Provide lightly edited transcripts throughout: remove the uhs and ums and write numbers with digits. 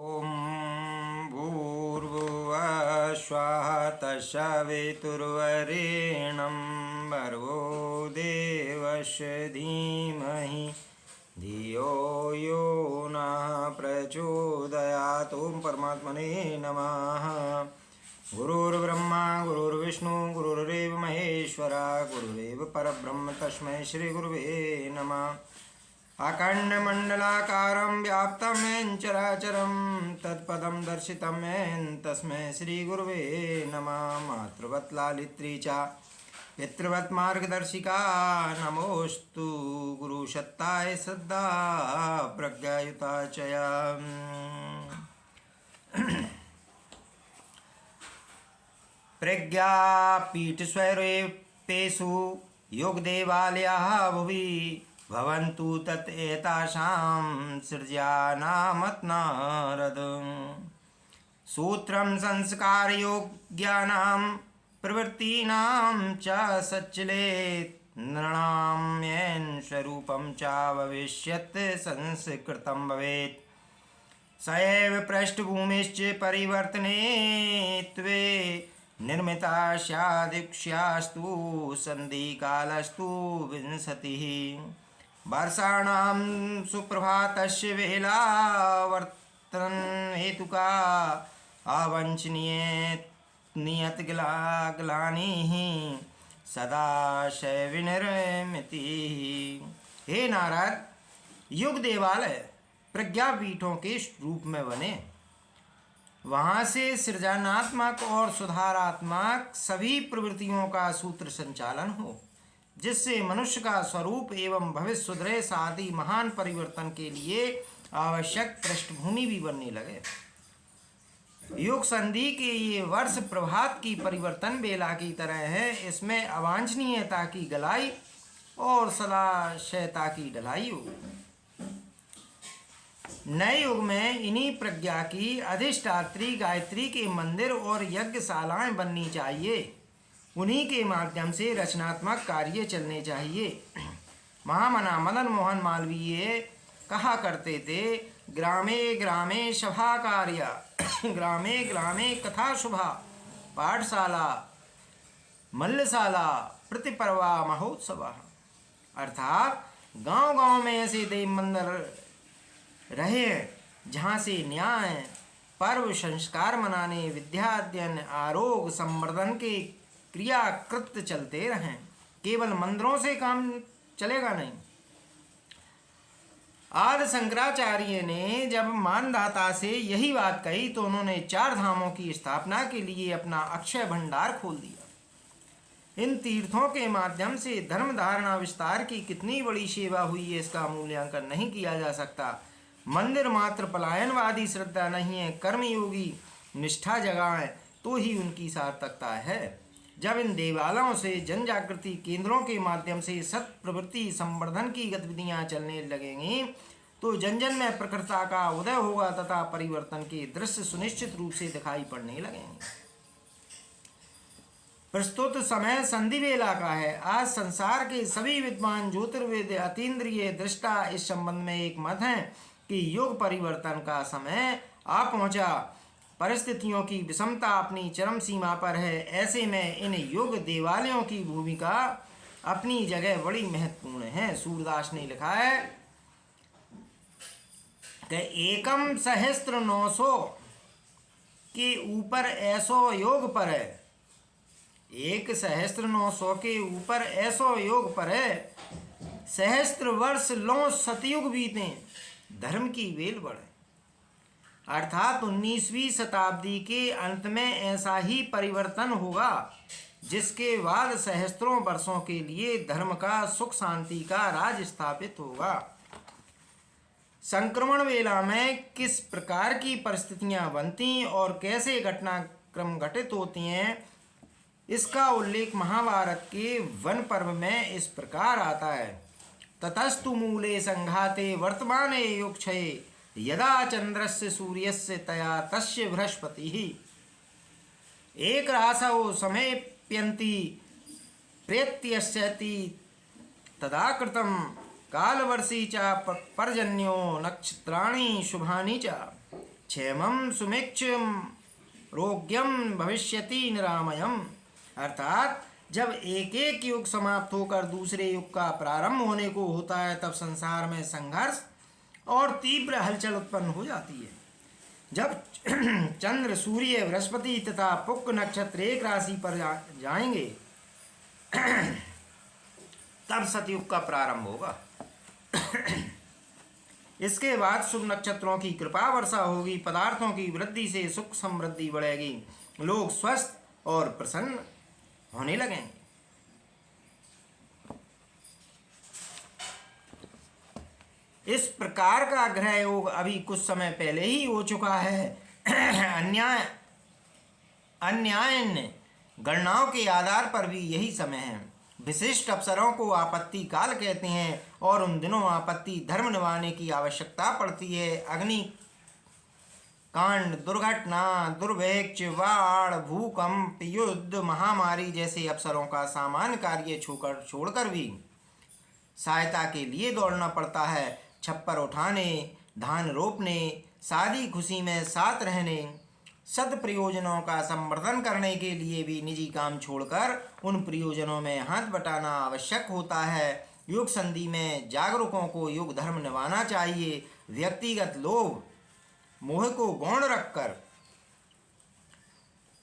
ॐ भूर्भुवः स्वः तत्सवितुर्वरेण्यं भर्गो देवस्य धीमहि धियो यो नः प्रचोदयात्। ॐ परमात्मने नमः। गुरुर्ब्रह्मा गुरुर्विष्णु गुरुरेव महेश्वरा गुरुरेव परब्रह्म तस्मै श्रीगुरुवे नमः। अखण्डमण्डलाकारं व्याप्तं येन चराचरं तत्पदं दर्शितं येन तस्मै श्रीगुरुवे नमः। मातृवत् लालित्री च पितृवत् मार्गदर्शिका नमोऽस्तु गुरुसत्ताय श्रद्धा प्रज्ञायुता च या। प्रज्ञापीठस्वरूपेषु योगदेवालयाः भुवि भवन्तु तत् एतासां सृज्यानामत्नारद। सूत्रं संस्कारयोग्यानां प्रवृत्तीनां च सच्चलेत् नृणां येन स्वरूपं च भविष्यत् संस्कृतं भवेत्। स एव पृष्ठभूमिश्च परिवर्तने त्वे निर्मिता स्यादिक्ष्यास्तु सन्धिकालस्तु विंशतिः वर्षाणां सुप्रभातस्य वेला वर्तन हेतुका अवंचनीयतग्लानिः सदा शैविनिर्मितिः। हे नारद, युग देवालय प्रज्ञापीठों के रूप में बने, वहाँ से सृजनात्मक और सुधारात्मक सभी प्रवृत्तियों का सूत्र संचालन हो, जिससे मनुष्य का स्वरूप एवं भविष्य सुधरे, साथ ही महान परिवर्तन के लिए आवश्यक पृष्ठभूमि भी बनने लगे। युग संधि के ये वर्ष प्रभात की परिवर्तन बेला की तरह है। इसमें अवांछनीयता की गलाई और सदाशयता की ढलाई हो। नए युग में इन्हीं प्रज्ञा की अधिष्ठात्री गायत्री के मंदिर और यज्ञशालाएं बननी चाहिए। उन्हीं के माध्यम से रचनात्मक कार्य चलने चाहिए। महामना मदन मोहन मालवीय कहा करते थे, ग्रामे ग्रामे सभा कार्य ग्रामे ग्रामे कथा शुभा पाठशाला मल्लशाला प्रतिपर्वा महोत्सव। अर्थात गांव गांव में ऐसे देव मंदिर रहे जहाँ से न्याय, पर्व, संस्कार मनाने, विद्या अध्ययन, आरोग्य संवर्धन के क्रियाकृत चलते रहें। केवल मंदिरों से काम चलेगा नहीं। आदि शंकराचार्य ने जब मानधाता से यही बात कही तो उन्होंने 4 धामों की स्थापना के लिए अपना अक्षय भंडार खोल दिया। इन तीर्थों के माध्यम से धर्म धारणा विस्तार की कितनी बड़ी सेवा हुई है, इसका मूल्यांकन नहीं किया जा सकता। मंदिर मात्र पलायनवादी श्रद्धा नहीं है, कर्मयोगी निष्ठा जगाएं तो ही उनकी सार्थकता है। जब इन देवालयों से जन जागृति केंद्रों के माध्यम से सत प्रवृत्ति संवर्धन की गतिविधियां चलने लगेंगी तो जन जन में प्रखरता का उदय होगा तथा परिवर्तन के दृश्य सुनिश्चित रूप से दिखाई पड़ने लगेंगे। प्रस्तुत समय संधि वेला का है। आज संसार के सभी विद्वान ज्योतिर्वेद अतीन्द्रिय दृष्टा इस संबंध में एक मत है कि युग परिवर्तन का समय आ पहुंचा। परिस्थितियों की विषमता अपनी चरम सीमा पर है। ऐसे में इन युग देवालयों की भूमिका अपनी जगह बड़ी महत्वपूर्ण है। सूरदास ने लिखा है कि एकम सहस्त्र 900 के ऊपर ऐसो योग पर है। 1 सहस्त्र 900 के ऊपर ऐसो योग पर है। सहस्त्र वर्ष लो सतयुग बीते धर्म की वेल बढ़े। अर्थात 19वीं शताब्दी के अंत में ऐसा ही परिवर्तन होगा जिसके बाद सहस्त्रों वर्षों के लिए धर्म का सुख शांति का राज स्थापित होगा। संक्रमण वेला में किस प्रकार की परिस्थितियां बनती और कैसे घटनाक्रम घटित होती हैं, इसका उल्लेख महाभारत के वन पर्व में इस प्रकार आता है। ततस्तु मूले संघाते वर्तमाने युगक्षये यदा चंद्रस्य सूर्यस्य तया तस्य बृहस्पतिः एक रासौ समेप्यन्ति प्रेत्यस्यति तदा कृतं कालवर्षी च पर्जन्यो नक्षत्राणि शुभानि च क्षेमं सुमिक्ष रोग्यम भविष्यति निरामयम। अर्थात जब एक एक युग समाप्त होकर दूसरे युग का प्रारंभ होने को होता है तब संसार में संघर्ष और तीव्र हलचल उत्पन्न हो जाती है। जब चंद्र, सूर्य, बृहस्पति तथा पुक नक्षत्र एक राशि पर जाएंगे तब सतयुग का प्रारंभ होगा। इसके बाद शुभ नक्षत्रों की कृपा वर्षा होगी, पदार्थों की वृद्धि से सुख समृद्धि बढ़ेगी, लोग स्वस्थ और प्रसन्न होने लगेंगे। इस प्रकार का ग्रह योग अभी कुछ समय पहले ही हो चुका है। अन्यायन गणनाओं के आधार पर भी यही समय है। विशिष्ट अवसरों को आपत्ति काल कहते हैं और उन दिनों आपत्ति धर्म निभाने की आवश्यकता पड़ती है। अग्नि कांड, दुर्घटना, दुर्भिक्ष, बाढ़, भूकंप, युद्ध, महामारी जैसे अवसरों का सामान्य कार्य छोड़कर भी सहायता के लिए दौड़ना पड़ता है। छप्पर उठाने, धान रोपने, शादी खुशी में साथ रहने, सद प्रयोजनों का संवर्धन करने के लिए भी निजी काम छोड़कर उन प्रयोजनों में हाथ बटाना आवश्यक होता है। युग संधि में जागरूकों को युग धर्म निभाना चाहिए। व्यक्तिगत लोभ मोह को गौण रखकर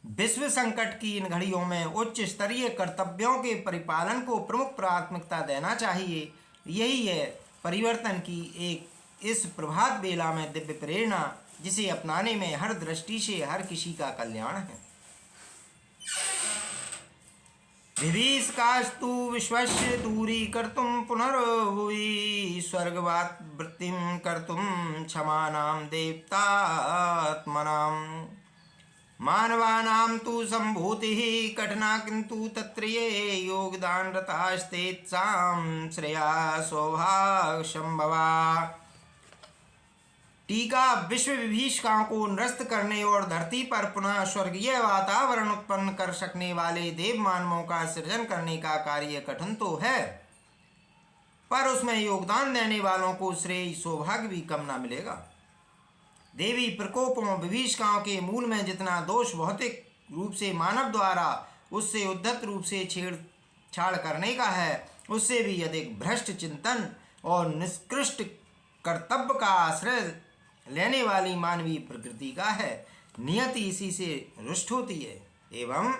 विश्व संकट की इन घड़ियों में उच्च स्तरीय कर्तव्यों के परिपालन को प्रमुख प्राथमिकता देना चाहिए। यही है परिवर्तन की एक इस प्रभात बेला में दिव्य प्रेरणा, जिसे अपनाने में हर दृष्टि से हर किसी का कल्याण है। विभीषकास्तु विश्वस्य दूरीकर्तुं पुनर्भुवि स्वर्गवात् वृत्तिं कर्तुं क्षमानां देवतात्मनां। मानवानां तु सम्भूतिः कठिना किन्तु तत्र ये योगदानरतास्तेषां श्रेया सौभाग्यसम्भवा। टीका विश्व विभीषिकाओं को निरस्त करने और धरती पर पुनः स्वर्गीय वातावरण उत्पन्न कर सकने वाले देव मानवों का सृजन करने का कार्य कठिन तो है, पर उसमें योगदान देने वालों को श्रेय सौभाग्य भी कम न मिलेगा। देवी प्रकोपों विभीषिकाओं के मूल में जितना दोष भौतिक रूप से मानव द्वारा उससे उद्धत रूप से छेड़छाड़ करने का है, उससे भी अधिक भ्रष्ट चिंतन और निष्कृष्ट कर्तव्य का आश्रय लेने वाली मानवीय प्रकृति का है। नियति इसी से रुष्ट होती है एवं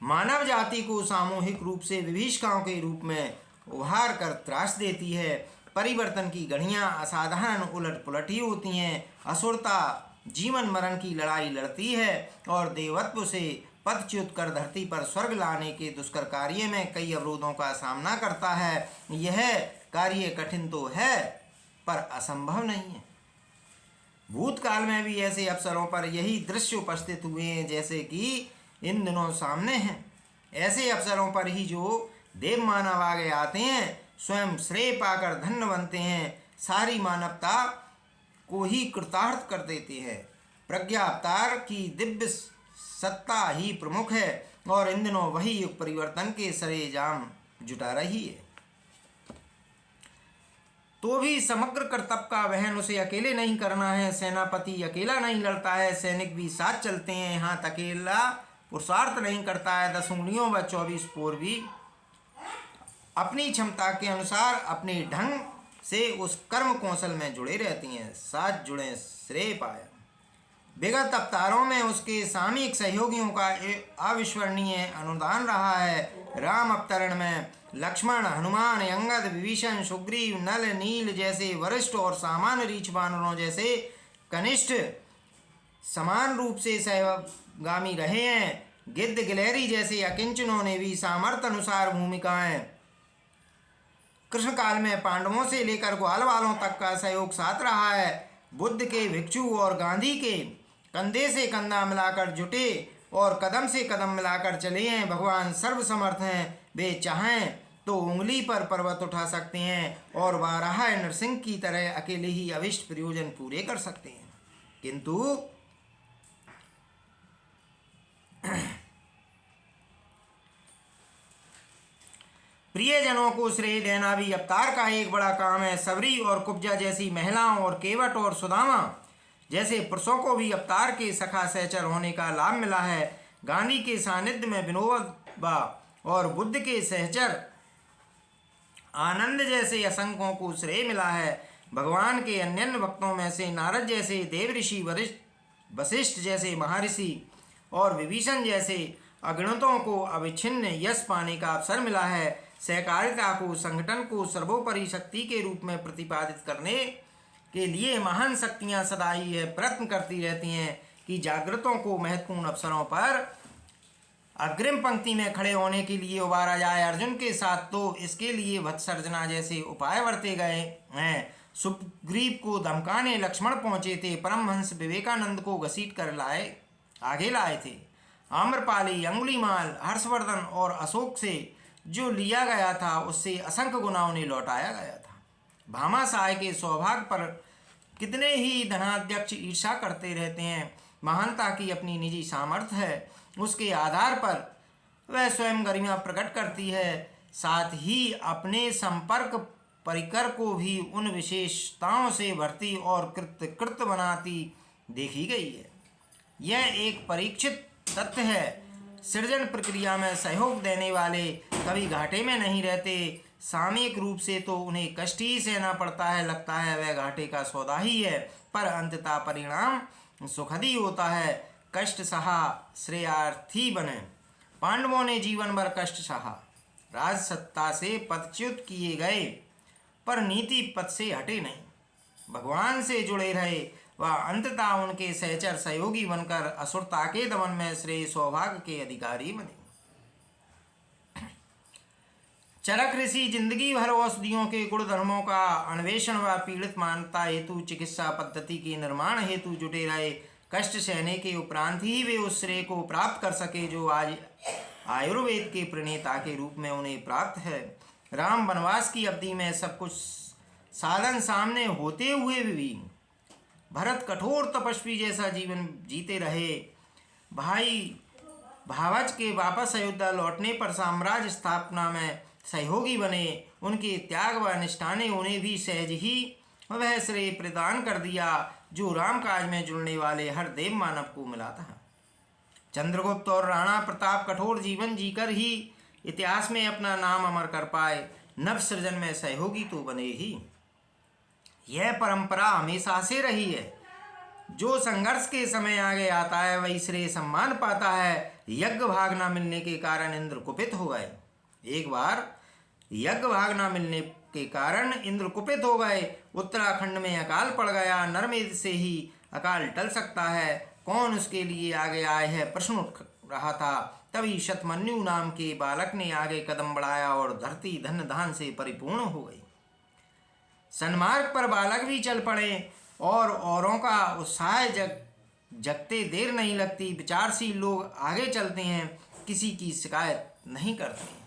मानव जाति को सामूहिक रूप से विभीषिकाओं के रूप में उभार कर त्रास देती है। परिवर्तन की घड़ियां असाधारण उलट पुलट ही होती हैं। असुरता जीवन मरण की लड़ाई लड़ती है और देवत्व से पदच्युत कर धरती पर स्वर्ग लाने के दुष्कर कार्य में कई अवरोधों का सामना करता है। यह कार्य कठिन तो है पर असंभव नहीं है। भूतकाल में भी ऐसे अवसरों पर यही दृश्य उपस्थित हुए हैं जैसे कि इन दिनों सामने हैं। ऐसे अवसरों पर ही जो देव मानव आगे आते हैं, स्वयं श्रेय पाकर धन्य बनते हैं, सारी मानवता को ही कृतार्थ कर देते हैं। प्रज्ञा अवतार की दिव्य सत्ता ही प्रमुख है और इन दिनों वही युग परिवर्तन के सरेजाम जुटा रही है। तो भी समग्र कर्तव्य का वहन उसे अकेले नहीं करना है। सेनापति अकेला नहीं लड़ता है, सैनिक भी साथ चलते हैं। हाथ अकेला पुरुषार्थ नहीं करता है। 10 उंगलियों व 24 पोर भी अपनी क्षमता के अनुसार अपने ढंग से उस कर्म कौशल में जुड़े रहती हैं। साथ जुड़े श्रेय पाया। विगत अवतारों में उसके सामयिक सहयोगियों का अविस्मरणीय अनुदान रहा है। राम अवतरण में लक्ष्मण, हनुमान, अंगद, विभीषण, सुग्रीव, नल, नील जैसे वरिष्ठ और सामान्य रीछ वानरों जैसे कनिष्ठ समान रूप से सहगामी रहे हैं। गिद्ध गिलहरी जैसे अकिंचनों ने भी सामर्थ्य अनुसार भूमिकाएं कृष्ण काल में पांडवों से लेकर ग्वाल वालों तक का सहयोग साथ रहा है। बुद्ध के भिक्षु और गांधी के कंधे से कंधा मिलाकर जुटे और कदम से कदम मिलाकर चले हैं। भगवान सर्वसमर्थ हैं। वे चाहें तो उंगली पर पर्वत उठा सकते हैं और वाराह नरसिंह की तरह अकेले ही अभिष्ट प्रयोजन पूरे कर सकते हैं, किंतु प्रियजनों को श्रेय देना भी अवतार का एक बड़ा काम है। सबरी और कुब्जा जैसी महिलाओं और केवट और सुदामा जैसे पुरुषों को भी अवतार के सखा सहचर होने का लाभ मिला है। गांधी के सानिध्य में विनोबा और बुद्ध के सहचर आनंद जैसे असंख्यों को श्रेय मिला है। भगवान के अन्य भक्तों में से नारद जैसे देव ऋषि, वशिष्ठ जैसे महर्षि और विभीषण जैसे अगणितों को अविच्छिन्न यश पाने का अवसर मिला है। सहकारिता को, संगठन को सर्वोपरि शक्ति के रूप में प्रतिपादित करने के लिए महान शक्तियां सदा ही है प्रयत्न करती रहती हैं कि जागृतों को महत्वपूर्ण अवसरों पर अग्रिम पंक्ति में खड़े होने के लिए उबारा जाए। अर्जुन के साथ तो इसके लिए वत्सर्जना जैसे उपाय बरते गए हैं। सुग्रीव को धमकाने लक्ष्मण पहुंचे थे। परमहंस विवेकानंद को घसीट कर आगे लाए थे। आम्रपाली, अंगुलीमाल, हर्षवर्धन और अशोक से जो लिया गया था उससे असंख्य गुना उन्हें लौटाया गया था। भामाशाह के सौभाग्य पर कितने ही धनाध्यक्ष ईर्ष्या करते रहते हैं। महानता की अपनी निजी सामर्थ्य है, उसके आधार पर वह स्वयं गरिमा प्रकट करती है, साथ ही अपने संपर्क परिकर को भी उन विशेषताओं से भरती और कृत बनाती देखी गई है। यह एक परीक्षित तथ्य है। सृजन प्रक्रिया में सहयोग देने वाले कभी घाटे में नहीं रहते। सामयिक रूप से तो उन्हें कष्ट ही सहना पड़ता है, लगता है वह घाटे का सौदा ही है, पर अंततः परिणाम सुखद ही होता है। कष्ट सहा श्रेयार्थी बने। पांडवों ने जीवन भर कष्ट सहा, राज सत्ता से पदच्युत किए गए पर नीति पद से हटे नहीं, भगवान से जुड़े रहे। वह अंततः उनके सहचर सहयोगी बनकर असुरता के दमन में श्रेय सौभाग्य के अधिकारी बने। चरक ऋषि जिंदगी भर औषधियों के गुण धर्मों का अन्वेषण व पीड़ित मानवता हेतु चिकित्सा पद्धति के निर्माण हेतु जुटे रहे। कष्ट सहने के उपरांत ही वे उस श्रेय को प्राप्त कर सके जो आज आयुर्वेद के प्रणेता के रूप में उन्हें प्राप्त है। राम वनवास की अवधि में सब कुछ साधन सामने होते हुए भी भरत कठोर तपस्वी जैसा जीवन जीते रहे। भाई भावज के वापस अयोध्या लौटने पर साम्राज्य स्थापना में सहयोगी बने। उनके त्याग व निष्ठा ने उन्हें भी सहज ही वह श्रेय प्रदान कर दिया जो रामकाज में जुड़ने वाले हर देव मानव को मिला था। चंद्रगुप्त और राणा प्रताप कठोर जीवन जीकर ही इतिहास में अपना नाम अमर कर पाए। नव सृजन में सहयोगी तो बने ही। यह परंपरा हमेशा से रही है। जो संघर्ष के समय आगे आता है वही श्रेय सम्मान पाता है। यज्ञ भाग न मिलने के कारण इंद्र कुपित हो गए। एक बार यज्ञ भाग न मिलने के कारण इंद्र कुपित हो गए। उत्तराखंड में अकाल पड़ गया। नरमेध से ही अकाल टल सकता है, कौन उसके लिए आगे आए है, प्रश्न उठ रहा था। तभी शतमन्यु नाम के बालक ने आगे कदम बढ़ाया और धरती धन धान से परिपूर्ण हो गई। सन्मार्ग पर बालक भी चल पड़े और औरों का उत्साह जगते देर नहीं लगती। विचारशील लोग आगे चलते हैं, किसी की शिकायत नहीं करते।